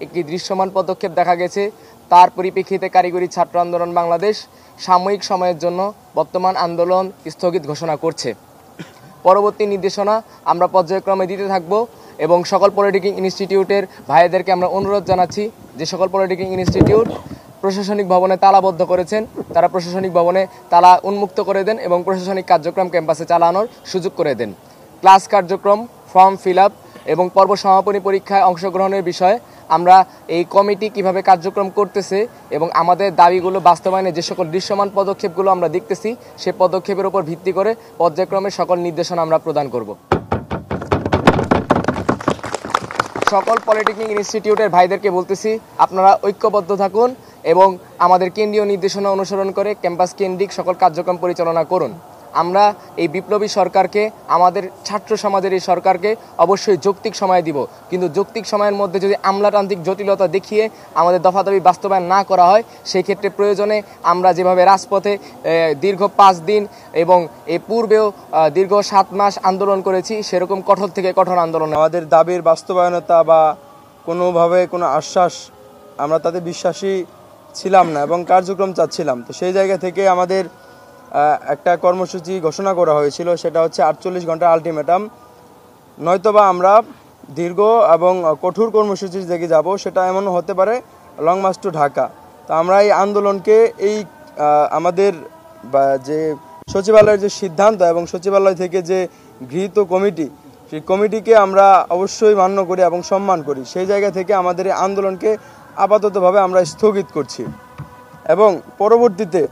একটি দৃশ্যমান পদক্ষেপ দেখা গেছে। তার পরিপ্রেক্ষিতে কারিগরি ছাত্র আন্দোলন বাংলাদেশ সাময়িক সময়ের জন্য বর্তমান আন্দোলন স্থগিত ঘোষণা করছে। পরবর্তী নির্দেশনা আমরা পর্যায়ক্রমে দিতে থাকব এবং সকল পলিটেকনিক ইনস্টিটিউটের ভাইদেরকে আমরা অনুরোধ জানাচ্ছি যে সকল পলিটেকনিক ইনস্টিটিউট প্রশাসনিক ভবনে তালাবদ্ধ করেছেন তারা প্রশাসনিক ভবনে তালা উন্মুক্ত করে দেন এবং প্রশাসনিক কার্যক্রম ক্যাম্পাসে চালানোর সুযোগ করে দেন। ক্লাস কার্যক্রম, ফর্ম ফিল আপ এবং পর্ব সমাপনী পরীক্ষায় অংশগ্রহণের বিষয়ে আমরা এই কমিটি কিভাবে কার্যক্রম করতেছে এবং আমাদের দাবিগুলো বাস্তবায়নে যে সকল দৃশ্যমান পদক্ষেপগুলো আমরা দেখতেছি সে পদক্ষেপের উপর ভিত্তি করে পর্যায়ক্রমে সকল নির্দেশনা আমরা প্রদান করব। সকল পলিটেকনিক ইনস্টিটিউটের ভাইদেরকে বলতেছি আপনারা ঐক্যবদ্ধ থাকুন এবং আমাদের কেন্দ্রীয় নির্দেশনা অনুসরণ করে ক্যাম্পাস কেন্দ্রিক সকল কার্যক্রম পরিচালনা করুন। আমরা এই বিপ্লবী সরকারকে, আমাদের ছাত্র সমাজের এই সরকারকে অবশ্যই যৌক্তিক সময় দিব, কিন্তু যৌক্তিক সময়ের মধ্যে যদি আমলাতান্ত্রিক জটিলতা দেখিয়ে আমাদের দফা দাবি বাস্তবায়ন না করা হয় সেই ক্ষেত্রে প্রয়োজনে আমরা যেভাবে রাজপথে দীর্ঘ 5 দিন এবং এ পূর্বেও দীর্ঘ 7 মাস আন্দোলন করেছি সেরকম কঠোর থেকে কঠোর আন্দোলন। আমাদের দাবির বাস্তবায়নতা বা কোনোভাবে কোনো আশ্বাস আমরা তাতে বিশ্বাসী ছিলাম না এবং কার্যক্রম চাচ্ছিলাম। তো সেই জায়গা থেকে আমাদের একটা কর্মসূচি ঘোষণা করা হয়েছিল, সেটা হচ্ছে 48 ঘন্টা আলটিমেটাম, নয়তোবা আমরা দীর্ঘ এবং কঠোর কর্মসূচির দিকে যাব। সেটা এমনও হতে পারে লং মার্চ টু ঢাকা। তো আমরা এই আন্দোলনকে এই আমাদের যে সচিবালয়ের যে সিদ্ধান্ত এবং সচিবালয় থেকে যে গৃহীত কমিটি, সেই কমিটিকে আমরা অবশ্যই মান্য করি এবং সম্মান করি। সেই জায়গা থেকে আমাদের এই আন্দোলনকে আপাততভাবে আমরা স্থগিত করছি এবং পরবর্তীতে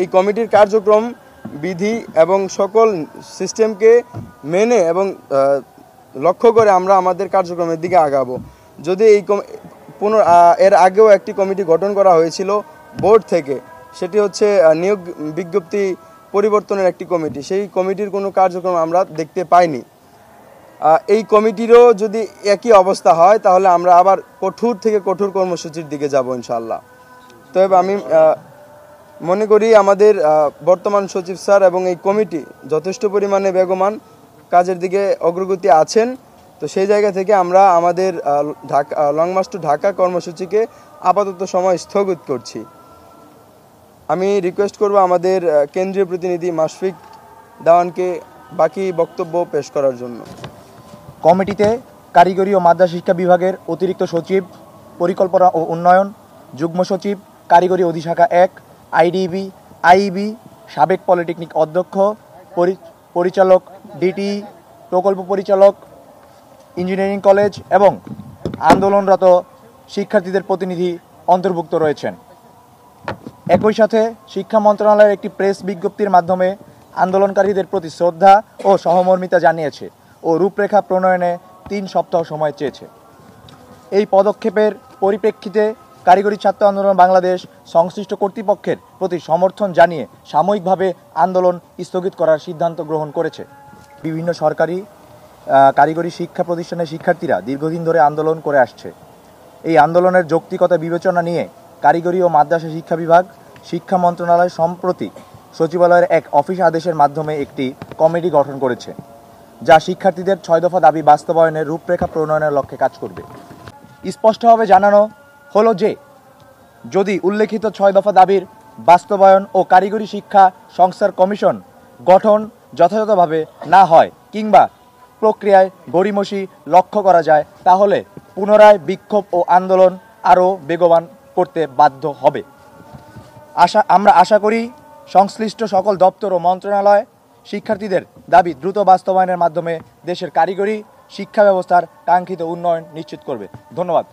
এই কমিটির কার্যক্রম বিধি এবং সকল সিস্টেমকে মেনে এবং লক্ষ্য করে আমরা আমাদের কার্যক্রমের দিকে আগাবো। যদি এর আগেও একটি কমিটি গঠন করা হয়েছিল বোর্ড থেকে, সেটি হচ্ছে নিয়োগ বিজ্ঞপ্তি পরিবর্তনের একটি কমিটি, সেই কমিটির কোনো কার্যক্রম আমরা দেখতে পাইনি। এই কমিটিরও যদি একই অবস্থা হয় তাহলে আমরা আবার কঠোর থেকে কঠোর কর্মসূচির দিকে যাব ইনশাআল্লাহ। তবে আমি মনে করি আমাদের বর্তমান সচিব স্যার এবং এই কমিটি যথেষ্ট পরিমাণে বেগমান কাজের দিকে অগ্রগতি আছেন। তো সেই জায়গা থেকে আমরা আমাদের লং মার্চ টু ঢাকা কর্মসূচিকে আপাতত সময় স্থগিত করছি। আমি রিকোয়েস্ট করব আমাদের কেন্দ্রীয় প্রতিনিধি মাশফিক দেওয়ানকে বাকি বক্তব্য পেশ করার জন্য। কমিটিতে কারিগরি ও মাদ্রাসা শিক্ষা বিভাগের অতিরিক্ত সচিব, পরিকল্পনা ও উন্নয়ন, যুগ্ম সচিব, কারিগরি অধিশাখা 1, আইডিবি, আইবি, সাবেক পলিটেকনিক অধ্যক্ষ, পরিচালক ডিটি, প্রকল্প পরিচালক, ইঞ্জিনিয়ারিং কলেজ এবং আন্দোলনরত শিক্ষার্থীদের প্রতিনিধি অন্তর্ভুক্ত রয়েছেন। একই সাথে শিক্ষা মন্ত্রণালয়ের একটি প্রেস বিজ্ঞপ্তির মাধ্যমে আন্দোলনকারীদের প্রতি শ্রদ্ধা ও সহমর্মিতা জানিয়েছে ও রূপরেখা প্রণয়নে 3 সপ্তাহ সময় চেয়েছে। এই পদক্ষেপের পরিপ্রেক্ষিতে কারিগরি ছাত্র আন্দোলন বাংলাদেশ সংশ্লিষ্ট কর্তৃপক্ষের প্রতি সমর্থন জানিয়ে সাময়িকভাবে আন্দোলন স্থগিত করার সিদ্ধান্ত গ্রহণ করেছে। বিভিন্ন সরকারি কারিগরি শিক্ষা প্রতিষ্ঠানের শিক্ষার্থীরা দীর্ঘদিন ধরে আন্দোলন করে আসছে। এই আন্দোলনের যৌক্তিকতা বিবেচনা নিয়ে কারিগরি ও মাদ্রাসা শিক্ষা বিভাগ, শিক্ষা মন্ত্রণালয় সম্প্রতি সচিবালয়ের এক অফিস আদেশের মাধ্যমে একটি কমিটি গঠন করেছে, যা শিক্ষার্থীদের 6 দফা দাবি বাস্তবায়নের রূপরেখা প্রণয়নের লক্ষ্যে কাজ করবে। স্পষ্টভাবে জানানো হলো যে যদি উল্লেখিত 6 দফা দাবির বাস্তবায়ন ও কারিগরি শিক্ষা সংস্থার কমিশন গঠন যথাযথভাবে না হয় কিংবা প্রক্রিয়ায় গড়িমসি লক্ষ্য করা যায় তাহলে পুনরায় বিক্ষোভ ও আন্দোলন আরও বেগবান করতে বাধ্য হবে। আমরা আশা করি সংশ্লিষ্ট সকল দপ্তর ও মন্ত্রণালয় শিক্ষার্থীদের দাবি দ্রুত বাস্তবায়নের মাধ্যমে দেশের কারিগরি শিক্ষা ব্যবস্থার কাঙ্ক্ষিত উন্নয়ন নিশ্চিত করবে। ধন্যবাদ।